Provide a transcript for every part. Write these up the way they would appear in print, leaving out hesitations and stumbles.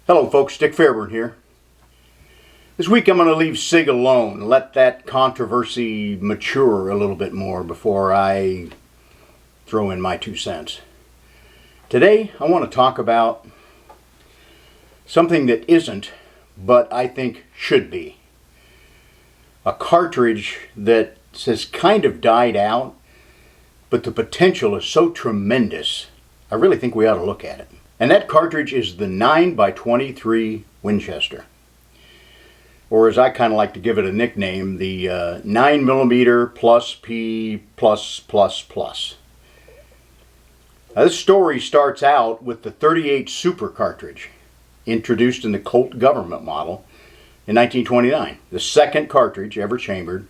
Hello folks, Dick Fairburn here. This week I'm going to leave SIG alone, let that controversy mature a little bit more before I throw in my 2 cents. Today I want to talk about something that isn't, but I think should be. A cartridge that has kind of died out, but the potential is so tremendous, I really think we ought to look at it. And that cartridge is the 9x23 Winchester. Or as I kind of like to give it a nickname, the 9mm+p+++. Now, this story starts out with the .38 Super cartridge, introduced in the Colt government model in 1929. The second cartridge ever chambered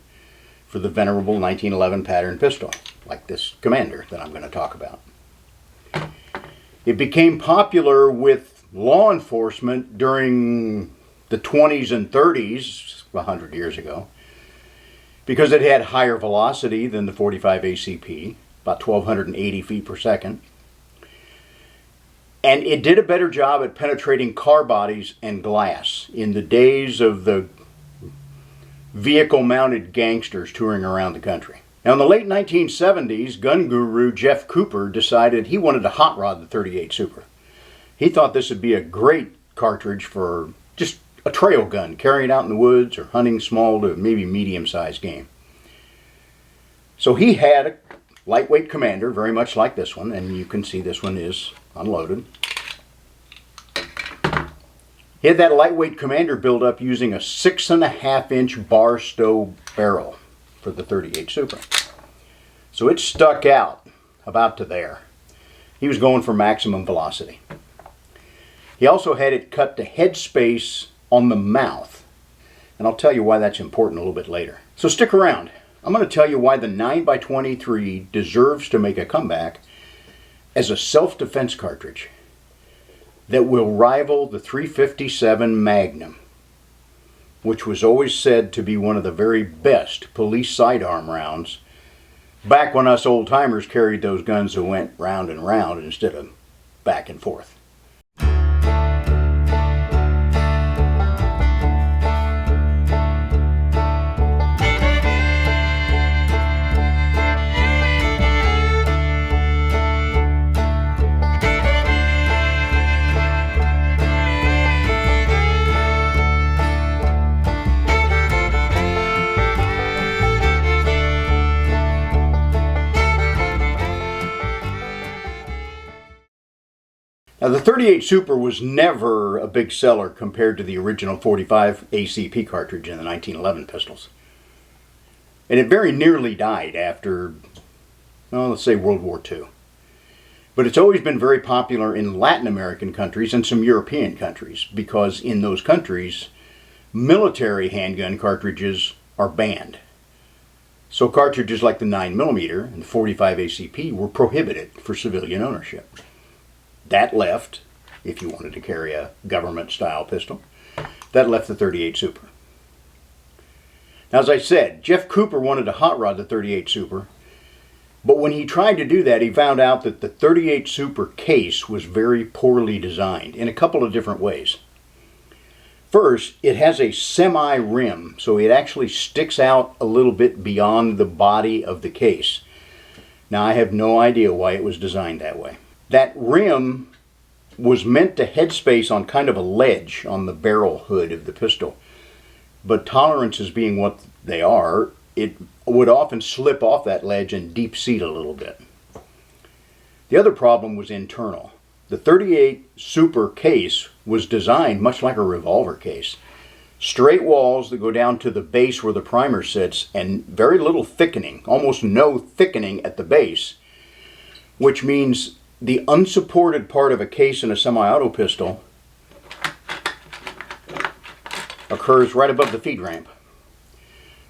for the venerable 1911 pattern pistol, like this Commander that I'm going to talk about. It became popular with law enforcement during the 20s and 30s, 100 years ago, because it had higher velocity than the .45 ACP, about 1,280 feet per second. And it did a better job at penetrating car bodies and glass in the days of the vehicle-mounted gangsters touring around the country. Now, in the late 1970s, gun guru Jeff Cooper decided he wanted to hot rod the .38 Super. He thought this would be a great cartridge for just a trail gun, carrying it out in the woods or hunting small to maybe medium-sized game. So he had a lightweight Commander, very much like this one, and you can see this one is unloaded. He had that lightweight Commander built up using a 6.5-inch bar stow barrel for the .38 Super. So it stuck out about to there. He was going for maximum velocity. He also had it cut to headspace on the mouth, and I'll tell you why that's important a little bit later. So stick around. I'm going to tell you why the 9x23 deserves to make a comeback as a self-defense cartridge that will rival the .357 Magnum, which was always said to be one of the very best police sidearm rounds back when us old-timers carried those guns that went round and round instead of back and forth. Now, the .38 Super was never a big seller compared to the original .45 ACP cartridge in the 1911 pistols. And it very nearly died after, well, let's say World War II. But it's always been very popular in Latin American countries and some European countries, because in those countries, military handgun cartridges are banned. So cartridges like the 9mm and the .45 ACP were prohibited for civilian ownership. That left, if you wanted to carry a government-style pistol, that left the .38 Super. Now, as I said, Jeff Cooper wanted to hot rod the .38 Super, but when he tried to do that, he found out that the .38 Super case was very poorly designed in a couple of different ways. First, it has a semi-rim, so it actually sticks out a little bit beyond the body of the case. Now, I have no idea why it was designed that way. That rim was meant to headspace on kind of a ledge on the barrel hood of the pistol. But tolerances being what they are, it would often slip off that ledge and deep seat a little bit. The other problem was internal. The .38 Super case was designed much like a revolver case. Straight walls that go down to the base where the primer sits, and very little thickening, almost no thickening at the base, which means the unsupported part of a case in a semi-auto pistol occurs right above the feed ramp.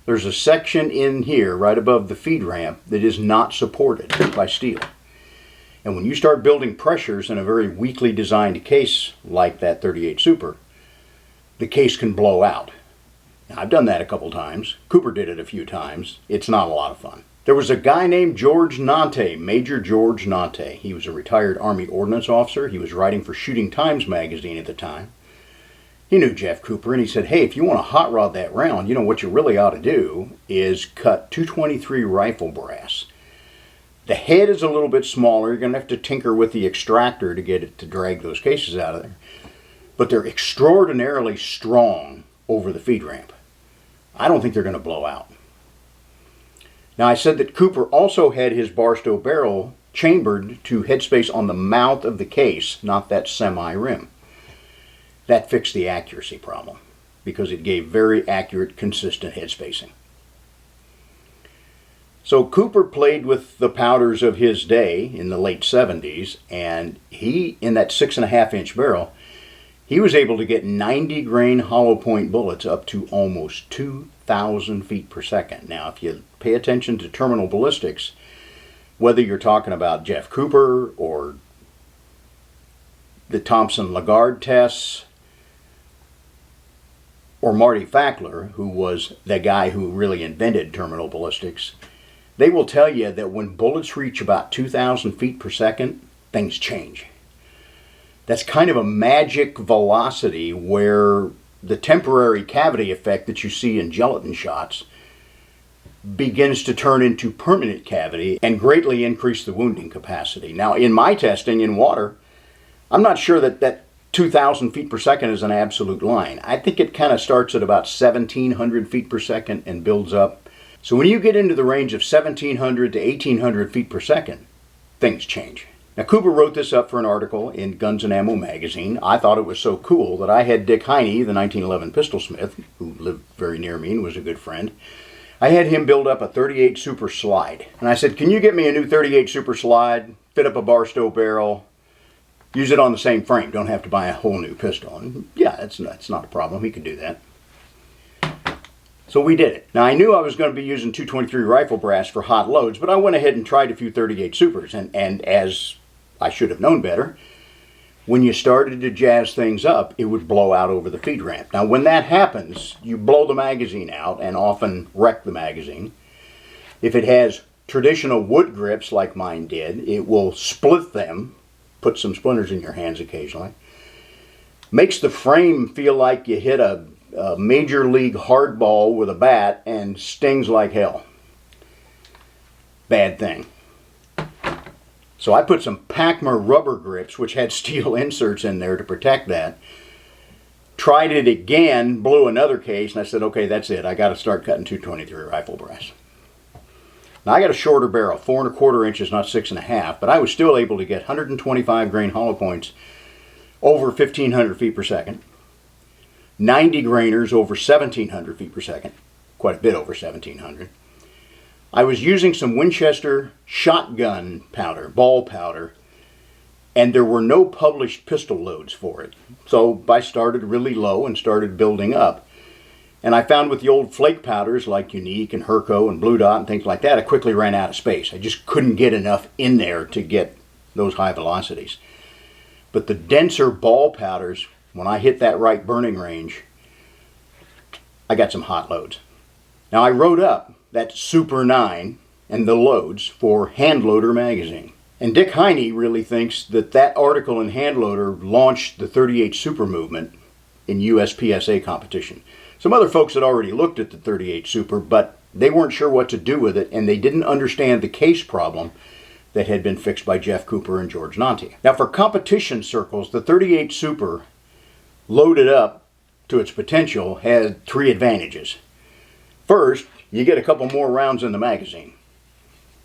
There's a section in here right above the feed ramp that is not supported by steel. And when you start building pressures in a very weakly designed case like that .38 Super, the case can blow out. Now, I've done that a couple times. Cooper did it a few times. It's not a lot of fun. There was a guy named George Nante, Major George Nante. He was a retired Army Ordnance Officer. He was writing for Shooting Times magazine at the time. He knew Jeff Cooper, and he said, hey, if you want to hot rod that round, you know what you really ought to do is cut 223 rifle brass. The head is a little bit smaller. You're going to have to tinker with the extractor to get it to drag those cases out of there. But they're extraordinarily strong over the feed ramp. I don't think they're going to blow out. Now, I said that Cooper also had his Barstow barrel chambered to headspace on the mouth of the case, not that semi-rim. That fixed the accuracy problem because it gave very accurate, consistent head spacing. So Cooper played with the powders of his day in the late 70s, and he, in that 6.5-inch barrel, he was able to get 90 grain hollow point bullets up to almost 2,000 feet per second. Now, if you pay attention to terminal ballistics, whether you're talking about Jeff Cooper or the Thompson-Lagarde tests, or Marty Fackler, who was the guy who really invented terminal ballistics, they will tell you that when bullets reach about 2,000 feet per second, things change. That's kind of a magic velocity where the temporary cavity effect that you see in gelatin shots begins to turn into permanent cavity and greatly increase the wounding capacity. Now, in my testing in water, I'm not sure that 2,000 feet per second is an absolute line. I think it kind of starts at about 1,700 feet per second and builds up. So when you get into the range of 1,700 to 1,800 feet per second, things change. Now, Cooper wrote this up for an article in Guns and Ammo magazine. I thought it was so cool that I had Dick Heine, the 1911 pistol smith, who lived very near me and was a good friend, I had him build up a 38 Super Slide. And I said, can you get me a new 38 Super Slide, fit up a Barstow barrel, use it on the same frame, don't have to buy a whole new pistol? And yeah, that's not a problem. He could do that. So we did it. Now, I knew I was going to be using 223 rifle brass for hot loads, but I went ahead and tried a few 38 Supers. And as I should have known better, when you started to jazz things up, it would blow out over the feed ramp. Now, when that happens, you blow the magazine out and often wreck the magazine. If it has traditional wood grips like mine did, it will split them, put some splinters in your hands occasionally. Makes the frame feel like you hit a major league hardball with a bat and stings like hell. Bad thing. So I put some Pacma rubber grips, which had steel inserts in there to protect that. Tried it again, blew another case, and I said, okay, that's it. I got to start cutting 223 rifle brass. Now, I got a shorter barrel, 4¼ inches, not 6.5, but I was still able to get 125 grain hollow points over 1,500 feet per second. 90 grainers over 1,700 feet per second, quite a bit over 1,700. I was using some Winchester shotgun powder, ball powder, and there were no published pistol loads for it. So I started really low and started building up. And I found with the old flake powders like Unique and Herco and Blue Dot and things like that, I quickly ran out of space. I just couldn't get enough in there to get those high velocities. But the denser ball powders, when I hit that right burning range, I got some hot loads. Now, I wrote up that Super 9 and the loads for Handloader magazine. And Dick Heine really thinks that that article in Handloader launched the 38 Super movement in USPSA competition. Some other folks had already looked at the 38 Super, but they weren't sure what to do with it, and they didn't understand the case problem that had been fixed by Jeff Cooper and George Nanti. Now, for competition circles, the 38 Super, loaded up to its potential, had 3 advantages. First, you get a couple more rounds in the magazine.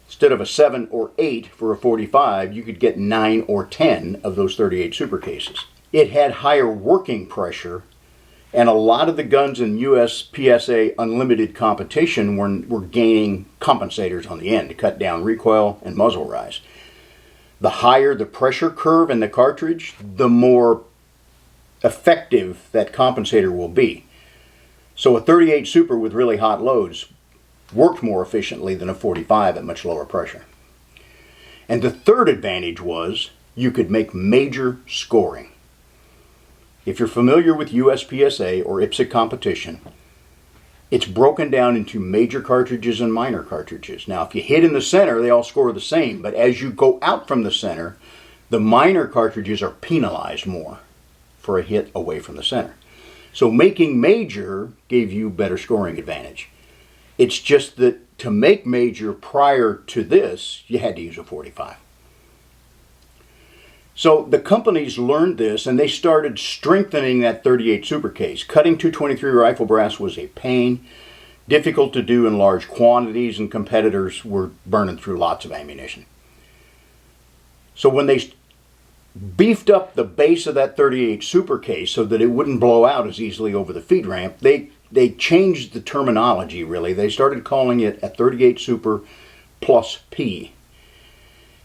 Instead of a 7 or 8 for a 45, you could get 9 or 10 of those 38 Super cases. It had higher working pressure, and a lot of the guns in USPSA unlimited competition were gaining compensators on the end to cut down recoil and muzzle rise. The higher the pressure curve in the cartridge, the more effective that compensator will be. So a 38 Super with really hot loads worked more efficiently than a 45 at much lower pressure. And the third advantage was you could make major scoring. If you're familiar with USPSA or IPSC competition, it's broken down into major cartridges and minor cartridges. Now, if you hit in the center, they all score the same, but as you go out from the center, the minor cartridges are penalized more for a hit away from the center. So making major gave you better scoring advantage. It's just that to make major prior to this, you had to use a 45. So the companies learned this and they started strengthening that 38 Super case. Cutting 223 rifle brass was a pain, difficult to do in large quantities, and competitors were burning through lots of ammunition. So when they beefed up the base of that 38 Super case so that it wouldn't blow out as easily over the feed ramp, they changed the terminology, really. They started calling it a 38 Super plus P.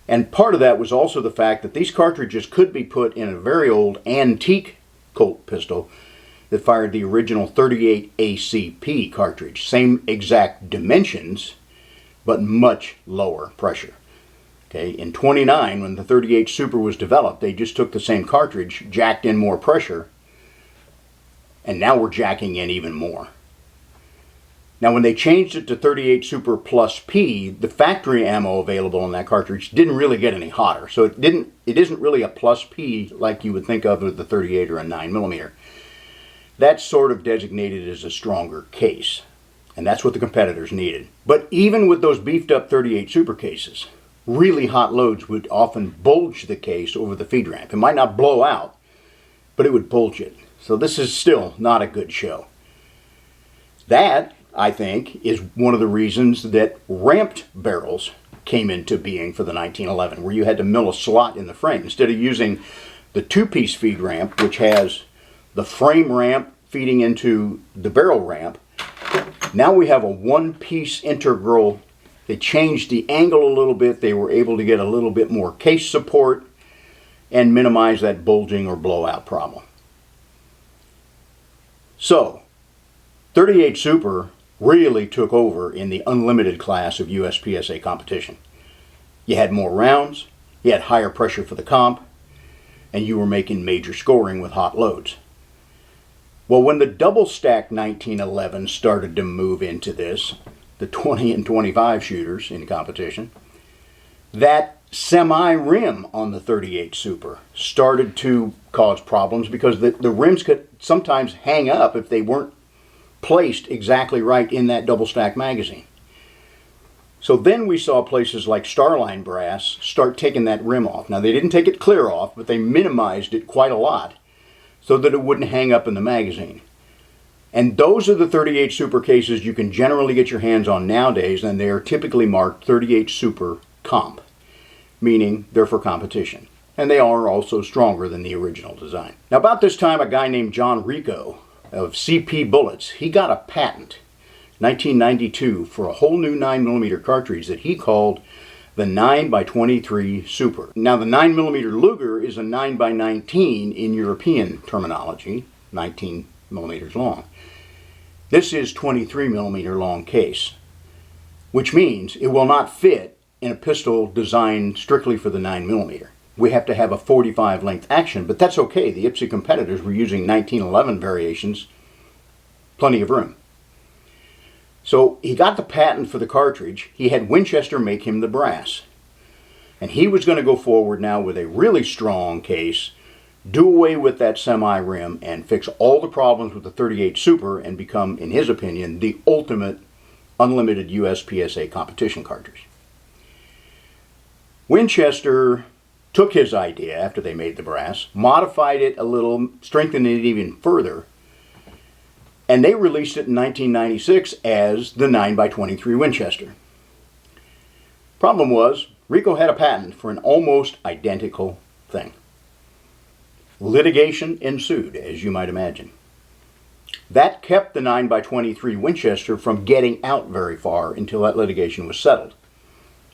And part of that was also the fact that these cartridges could be put in a very old antique Colt pistol that fired the original 38 ACP cartridge. Same exact dimensions, but much lower pressure. Okay, in '29, when the 38 Super was developed, they just took the same cartridge, jacked in more pressure, and now we're jacking in even more. Now when they changed it to 38 Super plus P, the factory ammo available in that cartridge didn't really get any hotter. So it isn't really a plus P like you would think of with the 38 or a 9mm. That's sort of designated as a stronger case. And that's what the competitors needed. But even with those beefed up 38 Super cases, really hot loads would often bulge the case over the feed ramp. It might not blow out, but it would bulge it. So this is still not a good show. That, I think, is one of the reasons that ramped barrels came into being for the 1911, where you had to mill a slot in the frame. Instead of using the two-piece feed ramp, which has the frame ramp feeding into the barrel ramp, now we have a one-piece integral. They changed the angle a little bit. They were able to get a little bit more case support and minimize that bulging or blowout problem. So, 38 Super really took over in the unlimited class of USPSA competition. You had more rounds, you had higher pressure for the comp, and you were making major scoring with hot loads. Well, when the double stack 1911 started to move into this, the 20 and 25 shooters in competition, that semi-rim on the 38 Super started to cause problems because the rims could sometimes hang up if they weren't placed exactly right in that double stack magazine. So then we saw places like Starline Brass start taking that rim off. Now they didn't take it clear off, but they minimized it quite a lot so that it wouldn't hang up in the magazine. And those are the 38 Super cases you can generally get your hands on nowadays, and they are typically marked 38 Super Comp, meaning they're for competition. And they are also stronger than the original design. Now about this time, a guy named John Rico of CP Bullets, he got a patent, 1992, for a whole new 9mm cartridge that he called the 9x23 Super. Now the 9mm Luger is a 9x19 in European terminology, 19 millimeters long. This is 23mm long case, which means it will not fit in a pistol designed strictly for the 9mm. We have to have a 45 length action, but that's okay. The IPSA competitors were using 1911 variations, plenty of room. So he got the patent for the cartridge. He had Winchester make him the brass. And he was going to go forward now with a really strong case, do away with that semi-rim, and fix all the problems with the 38 Super and become, in his opinion, the ultimate unlimited USPSA competition cartridge. Winchester took his idea after they made the brass, modified it a little, strengthened it even further, and they released it in 1996 as the 9x23 Winchester. Problem was, Rico had a patent for an almost identical thing. Litigation ensued, as you might imagine. That kept the 9x23 Winchester from getting out very far until that litigation was settled.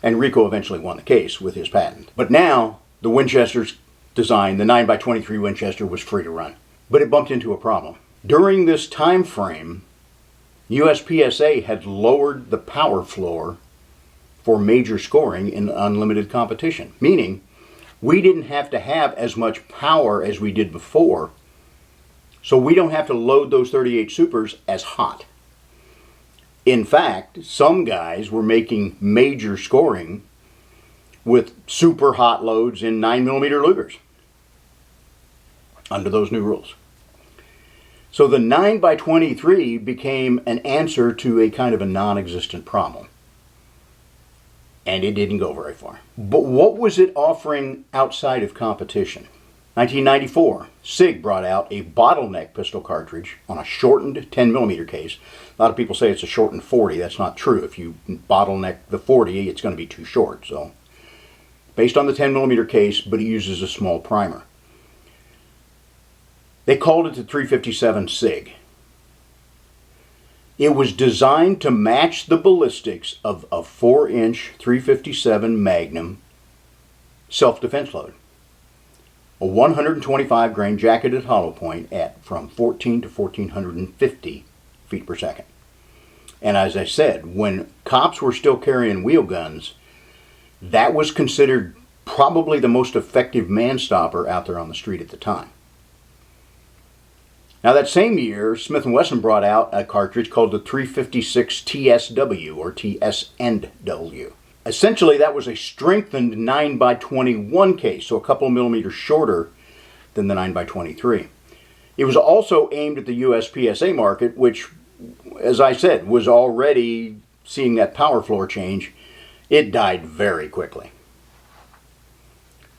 And Rico eventually won the case with his patent. But now, the Winchester's design, the 9x23 Winchester, was free to run. But it bumped into a problem. During this time frame, USPSA had lowered the power floor for major scoring in unlimited competition, meaning we didn't have to have as much power as we did before, so we don't have to load those 38 Supers as hot. In fact, some guys were making major scoring with super hot loads in 9mm Lugers under those new rules. So the 9x23 became an answer to a kind of a non-existent problem. And it didn't go very far. But what was it offering outside of competition? 1994, SIG brought out a bottleneck pistol cartridge on a shortened 10mm case. A lot of people say it's a shortened 40. That's not true. If you bottleneck the 40, it's going to be too short. So, based on the 10mm case, but it uses a small primer. They called it the 357 SIG. It was designed to match the ballistics of a 4-inch 357 Magnum self-defense load. A 125 grain jacketed hollow point at from 14 to 1450 feet per second. And as I said, when cops were still carrying wheel guns, that was considered probably the most effective man stopper out there on the street at the time. Now that same year, Smith & Wesson brought out a cartridge called the 356 TSW or TSNW. Essentially, that was a strengthened 9x21 case, so a couple of millimeters shorter than the 9x23. It was also aimed at the USPSA market, which, as I said, was already seeing that power floor change. It died very quickly.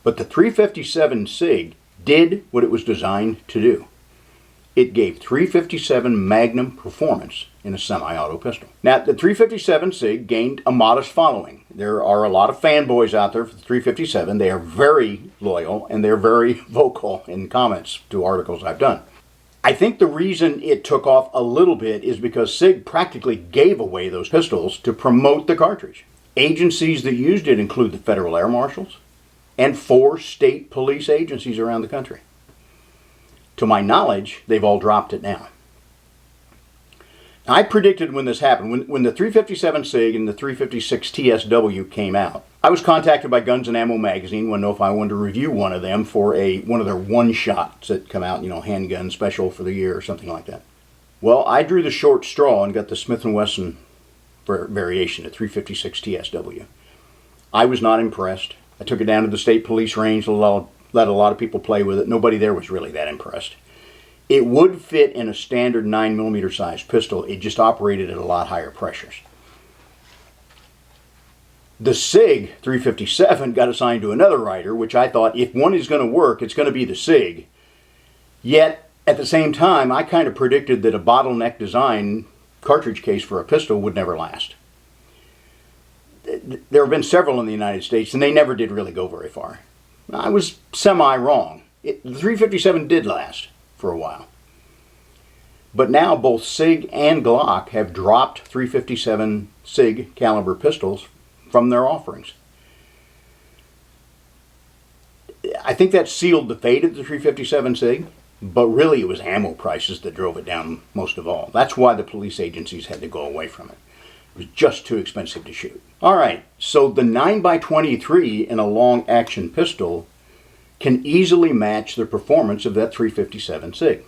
But the 357 SIG did what it was designed to do. It gave 357 Magnum performance in a semi-auto pistol. Now, the 357 SIG gained a modest following. There are a lot of fanboys out there for the 357. They are very loyal and they're very vocal in comments to articles I've done. I think the reason it took off a little bit is because SIG practically gave away those pistols to promote the cartridge. Agencies that used it include the Federal Air Marshals and 4 state police agencies around the country. To my knowledge, they've all dropped it now. I predicted when this happened, when the 357 SIG and the 356 TSW came out, I was contacted by Guns and Ammo magazine, wanted to know if I wanted to review one of them for one of their one-shots that come out, handgun special for the year or something like that. Well, I drew the short straw and got the Smith & Wesson variation, the 356 TSW. I was not impressed. I took it down to the state police range, let a lot of people play with it. Nobody there was really that impressed. It would fit in a standard 9mm size pistol. It just operated at a lot higher pressures. The SIG 357 got assigned to another writer, which I thought if one is going to work, it's going to be the SIG. Yet, at the same time, I kind of predicted that a bottleneck design cartridge case for a pistol would never last. There have been several in the United States, and they never did really go very far. I was semi-wrong. The 357 did last for a while. But now both SIG and Glock have dropped 357 SIG caliber pistols from their offerings. I think that sealed the fate of the 357 SIG, but really it was ammo prices that drove it down most of all. That's why the police agencies had to go away from it. It was just too expensive to shoot. All right, so the 9x23 in a long-action pistol can easily match the performance of that 357 SIG,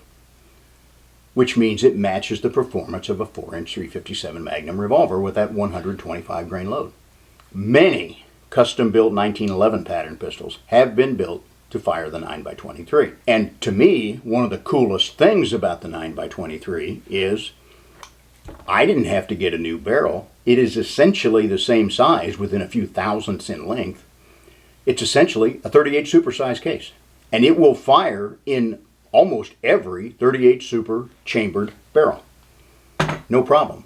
which means it matches the performance of a 4-inch 357 Magnum revolver with that 125 grain load. Many custom-built 1911 pattern pistols have been built to fire the 9x23. And to me, one of the coolest things about the 9x23 is I didn't have to get a new barrel. It is essentially the same size within a few thousandths in length. It's essentially a 38 Super size case. And it will fire in almost every 38 Super chambered barrel. No problem.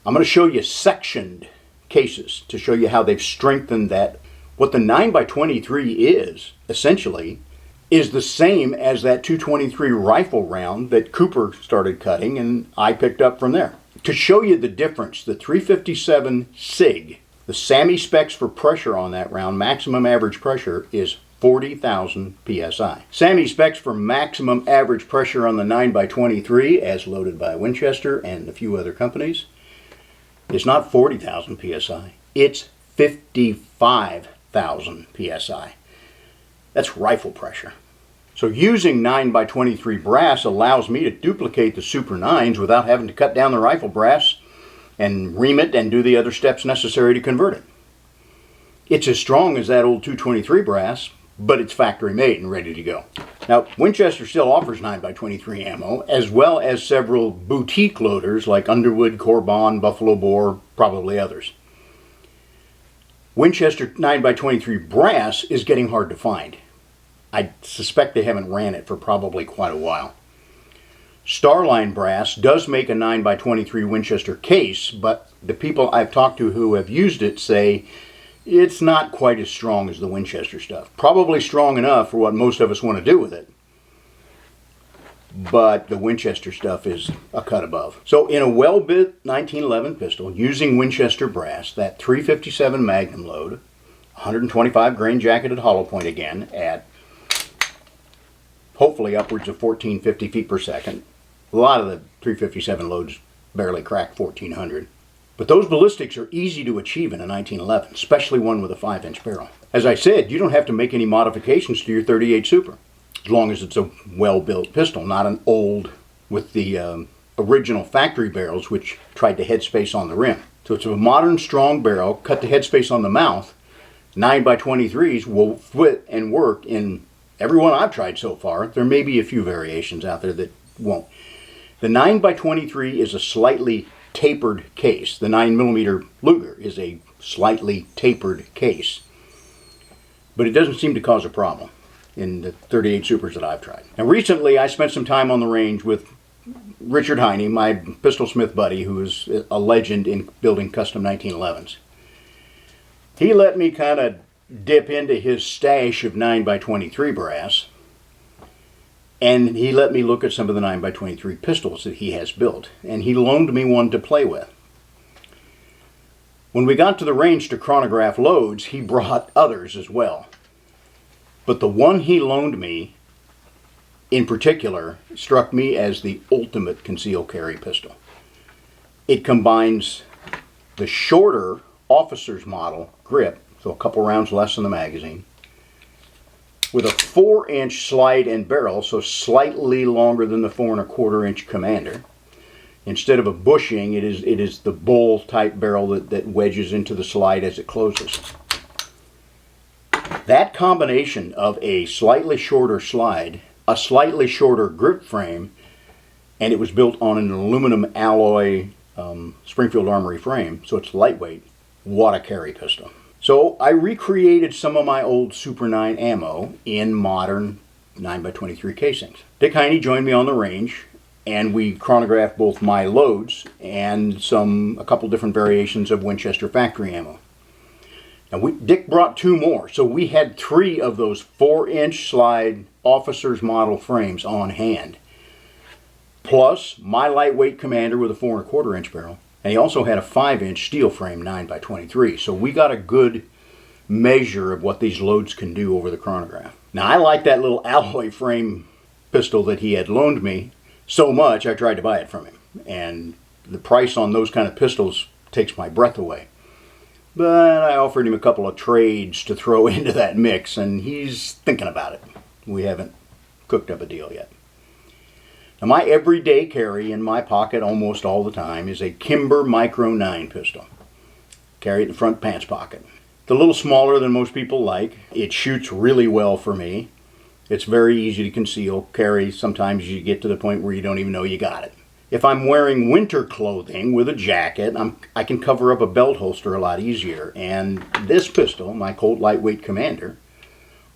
I'm going to show you sectioned cases to show you how they've strengthened that. What the 9x23 is, essentially, is the same as that .223 rifle round that Cooper started cutting and I picked up from there. To show you the difference, the 357 SIG, the SAMI specs for pressure on that round, maximum average pressure, is 40,000 psi. SAMI specs for maximum average pressure on the 9x23, as loaded by Winchester and a few other companies, is not 40,000 psi. It's 55,000 psi. That's rifle pressure. So using 9x23 brass allows me to duplicate the Super 9s without having to cut down the rifle brass and ream it and do the other steps necessary to convert it. It's as strong as that old .223 brass, but it's factory made and ready to go. Now, Winchester still offers 9x23 ammo, as well as several boutique loaders like Underwood, Corbon, Buffalo Bore, probably others. Winchester 9x23 brass is getting hard to find. I suspect they haven't ran it for probably quite a while. Starline Brass does make a 9x23 Winchester case, but the people I've talked to who have used it say it's not quite as strong as the Winchester stuff. Probably strong enough for what most of us want to do with it, but the Winchester stuff is a cut above. So in a well-built 1911 pistol using Winchester brass, that 357 Magnum load, 125 grain jacketed hollow point again at hopefully upwards of 1450 feet per second. A lot of the 357 loads barely crack 1400. But those ballistics are easy to achieve in a 1911, especially one with a 5-inch barrel. As I said, you don't have to make any modifications to your 38 Super, as long as it's a well-built pistol, not an old with the original factory barrels which tried to headspace on the rim. So it's a modern strong barrel, cut the headspace on the mouth. 9x23s will fit and work in every one I've tried so far. There may be a few variations out there that won't. The 9x23 is a slightly tapered case. The 9mm Luger is a slightly tapered case. But it doesn't seem to cause a problem in the 38 Supers that I've tried. Now recently I spent some time on the range with Richard Heine, my pistol smith buddy, who is a legend in building custom 1911s. He let me kind of dip into his stash of 9x23 brass, and he let me look at some of the 9x23 pistols that he has built, and he loaned me one to play with. When we got to the range to chronograph loads, he brought others as well. But the one he loaned me, in particular, struck me as the ultimate concealed carry pistol. It combines the shorter officer's model grip, so a couple rounds less than the magazine, with a 4-inch slide and barrel, so slightly longer than the 4 1/4 inch Commander. Instead of a bushing, it is the bowl type barrel that wedges into the slide as it closes. That combination of a slightly shorter slide, a slightly shorter grip frame, and it was built on an aluminum alloy Springfield Armory frame, so it's lightweight. What a carry pistol. So I recreated some of my old Super 9 ammo in modern 9x23 casings. Dick Heine joined me on the range, and we chronographed both my loads and a couple different variations of Winchester factory ammo. Now Dick brought 2 more, so we had 3 of those 4-inch slide officer's model frames on hand, plus my lightweight Commander with a 4 1/4 inch barrel. And he also had a 5-inch steel frame 9x23. So we got a good measure of what these loads can do over the chronograph. Now I like that little alloy frame pistol that he had loaned me so much I tried to buy it from him. And the price on those kind of pistols takes my breath away. But I offered him a couple of trades to throw into that mix, and he's thinking about it. We haven't cooked up a deal yet. Now my everyday carry in my pocket almost all the time is a Kimber Micro 9 pistol. Carry it in the front pants pocket. It's a little smaller than most people like. It shoots really well for me. It's very easy to conceal. Carry, sometimes you get to the point where you don't even know you got it. If I'm wearing winter clothing with a jacket, I can cover up a belt holster a lot easier. And this pistol, my Colt Lightweight Commander,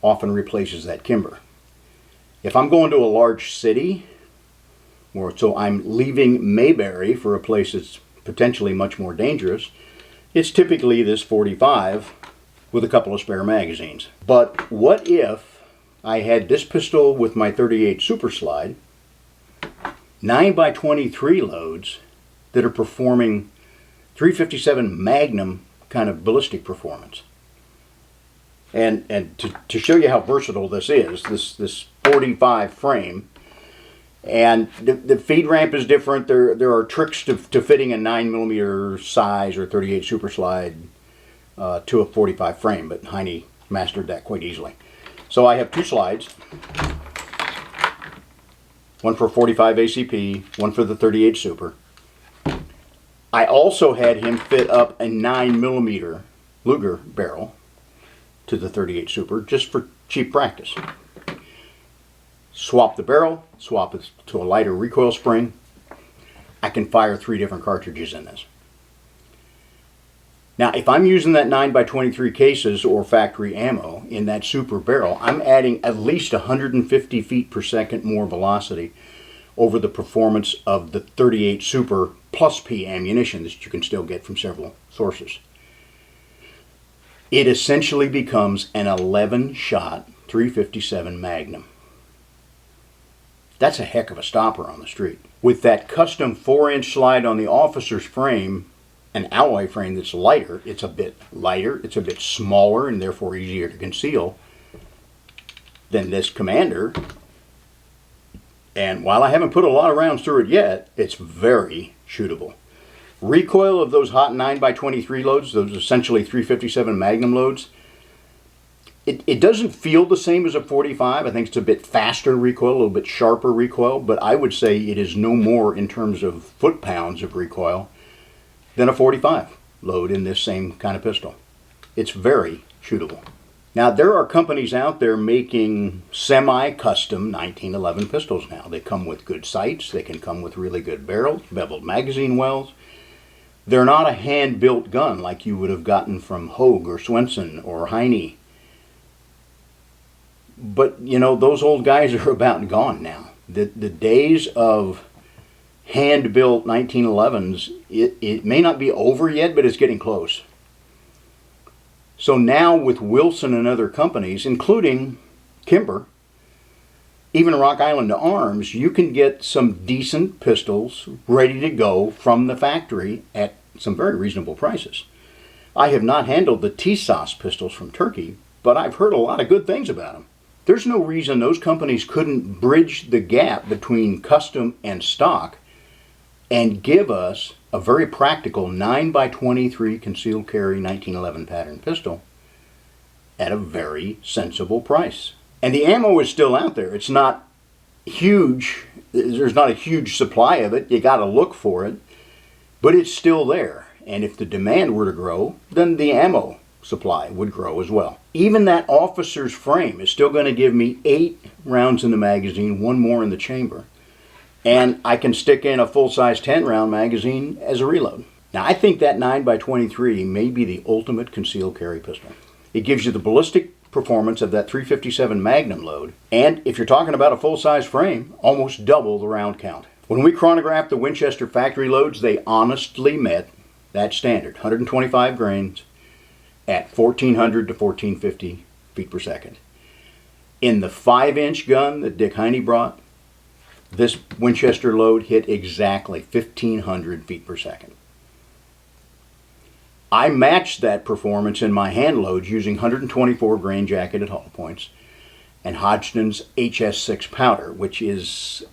often replaces that Kimber. If I'm going to a large city, so I'm leaving Mayberry for a place that's potentially much more dangerous, it's typically this 45 with a couple of spare magazines. But what if I had this pistol with my 38 Super Slide, 9x23 loads that are performing 357 Magnum kind of ballistic performance? And to show you how versatile this is, this 45 frame, and the feed ramp is different. There are tricks to fitting a 9mm size or 38 Super Slide to a 45 frame, but Heine mastered that quite easily. So I have 2 slides, one for 45 ACP, one for the 38 Super. I also had him fit up a 9mm Luger barrel to the 38 Super, just for cheap practice. Swap the barrel, swap it to a lighter recoil spring. I can fire 3 different cartridges in this. Now, if I'm using that 9x23 cases or factory ammo in that super barrel, I'm adding at least 150 feet per second more velocity over the performance of the 38 Super plus P ammunition that you can still get from several sources. It essentially becomes an 11-shot 357 Magnum. That's a heck of a stopper on the street. With that custom 4-inch slide on the officer's frame, an alloy frame that's lighter, it's a bit lighter, it's a bit smaller, and therefore easier to conceal than this Commander. And while I haven't put a lot of rounds through it yet, it's very shootable. Recoil of those hot 9x23 loads, those essentially 357 Magnum loads, it doesn't feel the same as a 45. I think it's a bit faster recoil, a little bit sharper recoil, but I would say it is no more in terms of foot-pounds of recoil than a 45 load in this same kind of pistol. It's very shootable. Now, there are companies out there making semi-custom 1911 pistols now. They come with good sights, they can come with really good barrels, beveled magazine wells. They're not a hand-built gun like you would have gotten from Hogue or Swenson or Heine. But, you know, those old guys are about gone now. The days of hand-built 1911s, it may not be over yet, but it's getting close. So now with Wilson and other companies, including Kimber, even Rock Island Arms, you can get some decent pistols ready to go from the factory at some very reasonable prices. I have not handled the TSOS pistols from Turkey, but I've heard a lot of good things about them. There's no reason those companies couldn't bridge the gap between custom and stock and give us a very practical 9x23 concealed carry 1911 pattern pistol at a very sensible price. And the ammo is still out there. It's not huge. There's not a huge supply of it. You got to look for it. But it's still there. And if the demand were to grow, then the ammo supply would grow as well. Even that officer's frame is still going to give me 8 rounds in the magazine, 1 more in the chamber. And I can stick in a full-size 10-round magazine as a reload. Now, I think that 9x23 may be the ultimate concealed carry pistol. It gives you the ballistic performance of that 357 Magnum load, and if you're talking about a full-size frame, almost double the round count. When we chronographed the Winchester factory loads, they honestly met that standard, 125 grains at 1400 to 1450 feet per second. In the 5-inch gun that Dick Heine brought, this Winchester load hit exactly 1500 feet per second. I matched that performance in my hand loads using 124 grain jacketed hollow points and Hodgson's HS6 powder, which is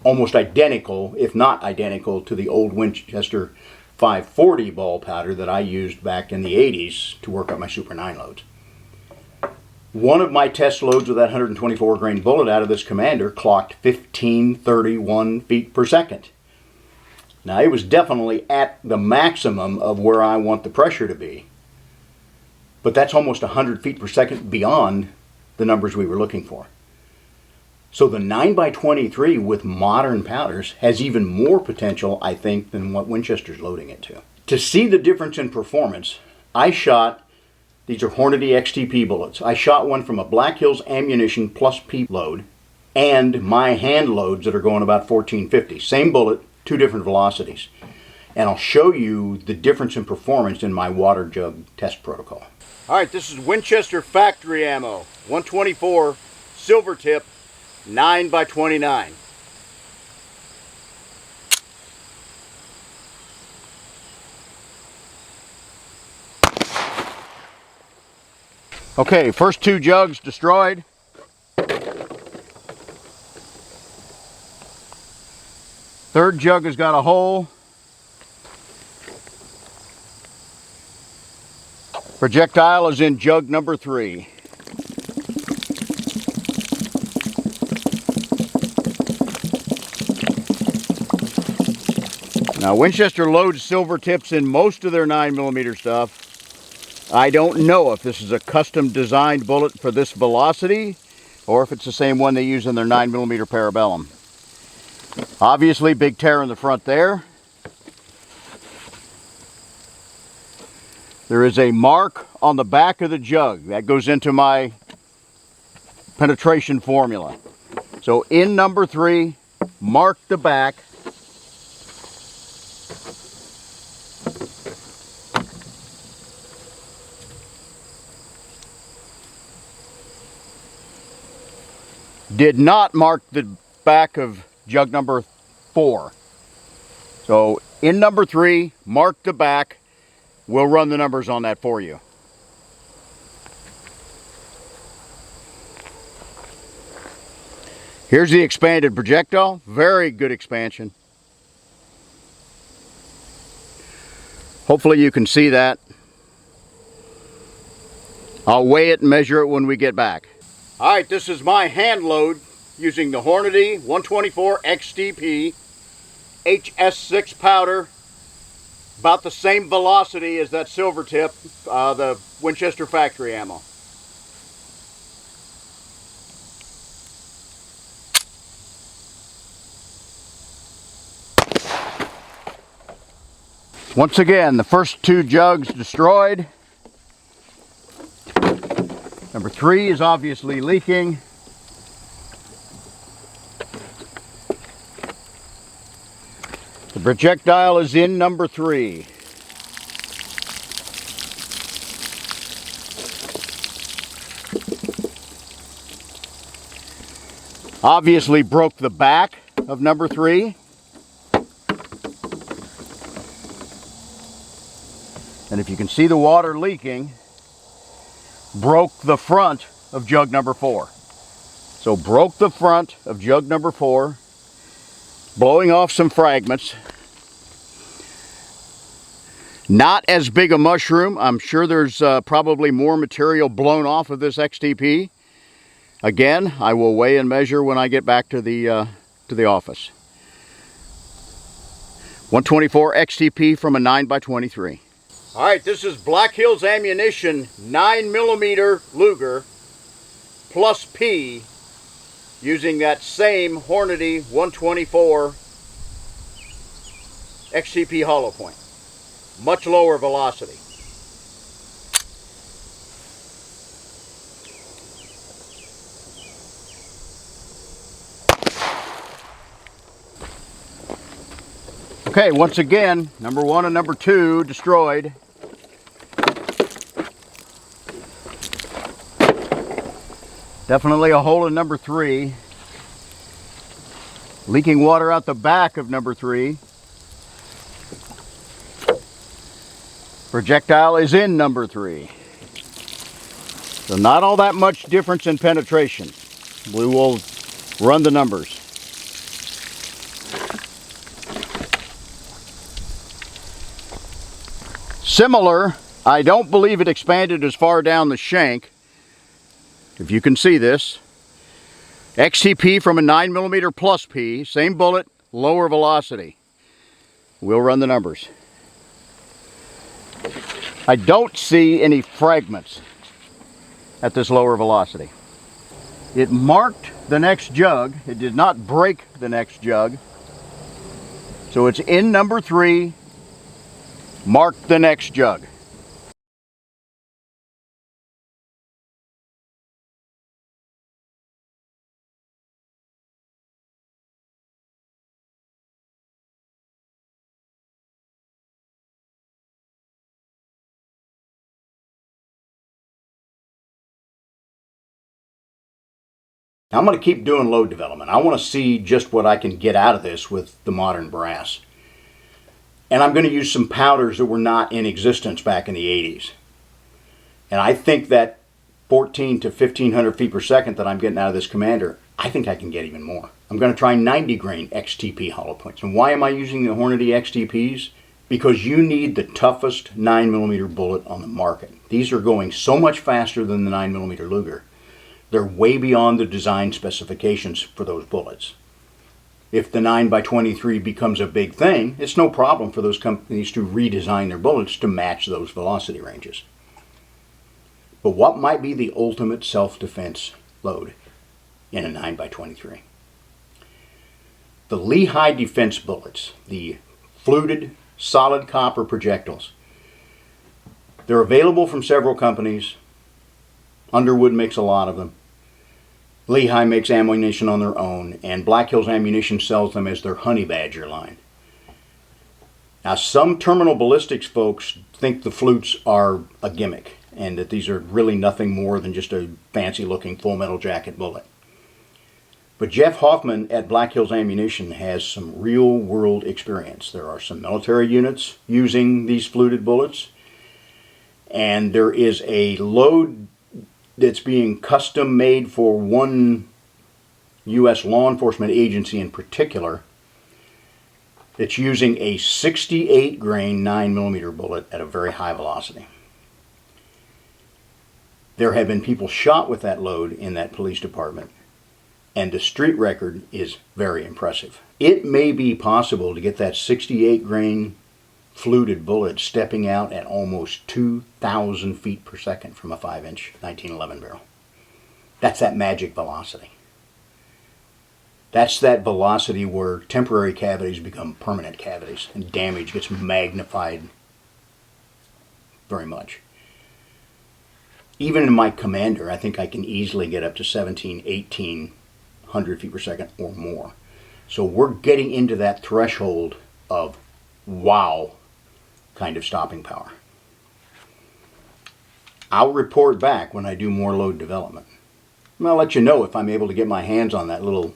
almost identical, if not identical, to the old Winchester 540 ball powder that I used back in the 80s to work up my Super 9 loads. One of my test loads with that 124 grain bullet out of this Commander clocked 1531 feet per second. Now, it was definitely at the maximum of where I want the pressure to be, but that's almost 100 feet per second beyond the numbers we were looking for. So the 9x23 with modern powders has even more potential, I think, than what Winchester's loading it to. To see the difference in performance, I shot, these are Hornady XTP bullets. I shot one from a Black Hills Ammunition plus P load and my hand loads that are going about 1450. Same bullet, 2 different velocities. And I'll show you the difference in performance in my water jug test protocol. All right, this is Winchester factory ammo, 124 silver tip, 9x29. Okay, first 2 jugs destroyed. Third jug has got a hole. Projectile is in jug number 3. Now, Winchester loads silver tips in most of their 9mm stuff. I don't know if this is a custom designed bullet for this velocity or if it's the same one they use in their 9mm Parabellum. Obviously, big tear in the front there. There is a mark on the back of the jug. That goes into my penetration formula. So in number 3, mark the back. Did not mark the back of jug number 4. So in number 3, mark the back. We'll run the numbers on that for you. Here's the expanded projectile. Very good expansion. Hopefully you can see that. I'll weigh it and measure it when we get back. Alright, this is my hand load using the Hornady 124 XTP HS6 powder. About the same velocity as that silver tip, the Winchester factory ammo. Once again, the first 2 jugs destroyed. Number 3 is obviously leaking. The projectile is in number 3. Obviously broke the back of number 3. And if you can see the water leaking, broke the front of jug number 4. So broke the front of jug number 4, blowing off some fragments. Not as big a mushroom. I'm sure there's probably more material blown off of this XTP. Again, I will weigh and measure when I get back to the office. 124 XTP from a 9x23. All right, this is Black Hills Ammunition 9mm Luger plus P using that same Hornady 124 XTP hollow point. Much lower velocity. Okay, once again, number 1 and number 2 destroyed. Definitely a hole in number 3. Leaking water out the back of number 3. Projectile is in number 3. So not all that much difference in penetration. We will run the numbers. Similar, I don't believe it expanded as far down the shank. If you can see this. XTP from a 9mm plus P, same bullet, lower velocity. We'll run the numbers. I don't see any fragments at this lower velocity. It marked the next jug. It did not break the next jug. So it's in number 3. Mark the next jug. Now I'm going to keep doing load development. I want to see just what I can get out of this with the modern brass. And I'm going to use some powders that were not in existence back in the 80s. And I think that 14 to 1500 feet per second that I'm getting out of this Commander, I think I can get even more. I'm going to try 90 grain XTP hollow points. And why am I using the Hornady XTPs? Because you need the toughest 9mm bullet on the market. These are going so much faster than the 9mm Luger. They're way beyond the design specifications for those bullets. If the 9x23 becomes a big thing, it's no problem for those companies to redesign their bullets to match those velocity ranges. But what might be the ultimate self-defense load in a 9x23? The Lehigh Defense bullets, the fluted solid copper projectiles. They're available from several companies. Underwood makes a lot of them. Lehigh makes ammunition on their own, and Black Hills Ammunition sells them as their Honey Badger line. Now, some terminal ballistics folks think the flutes are a gimmick and that these are really nothing more than just a fancy-looking full metal jacket bullet. But Jeff Hoffman at Black Hills Ammunition has some real-world experience. There are some military units using these fluted bullets, and there is a load that's being custom made for one U.S. law enforcement agency in particular. It's using a 68 grain 9mm bullet at a very high velocity. There have been people shot with that load in that police department, and the street record is very impressive. It may be possible to get that 68 grain fluted bullet stepping out at almost 2,000 feet per second from a 5-inch 1911 barrel. That's that magic velocity. That's that velocity where temporary cavities become permanent cavities and damage gets magnified very much. Even in my Commander, I think I can easily get up to 17, 1,800 feet per second or more. So we're getting into that threshold of wow kind of stopping power. I'll report back when I do more load development. And I'll let you know if I'm able to get my hands on that little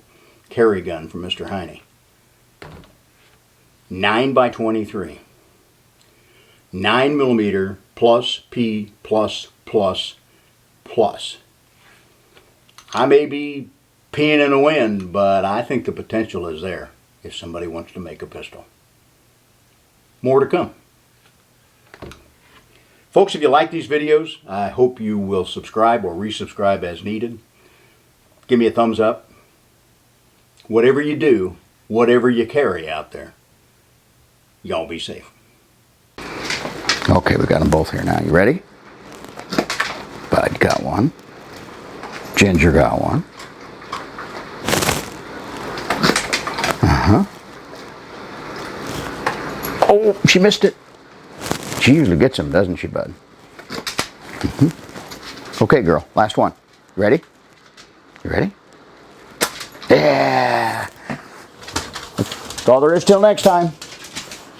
carry gun from Mr. Heine. 9x23. 9mm plus P plus plus plus. I may be peeing in the wind, but I think the potential is there if somebody wants to make a pistol. More to come. Folks, if you like these videos, I hope you will subscribe or resubscribe as needed. Give me a thumbs up. Whatever you do, whatever you carry out there, y'all be safe. Okay, we got them both here now. You ready? Bud got one. Ginger got one. Oh, she missed it. She usually gets them, doesn't she, Bud? Okay, girl, last one. You ready? You ready? Yeah! That's all there is till next time.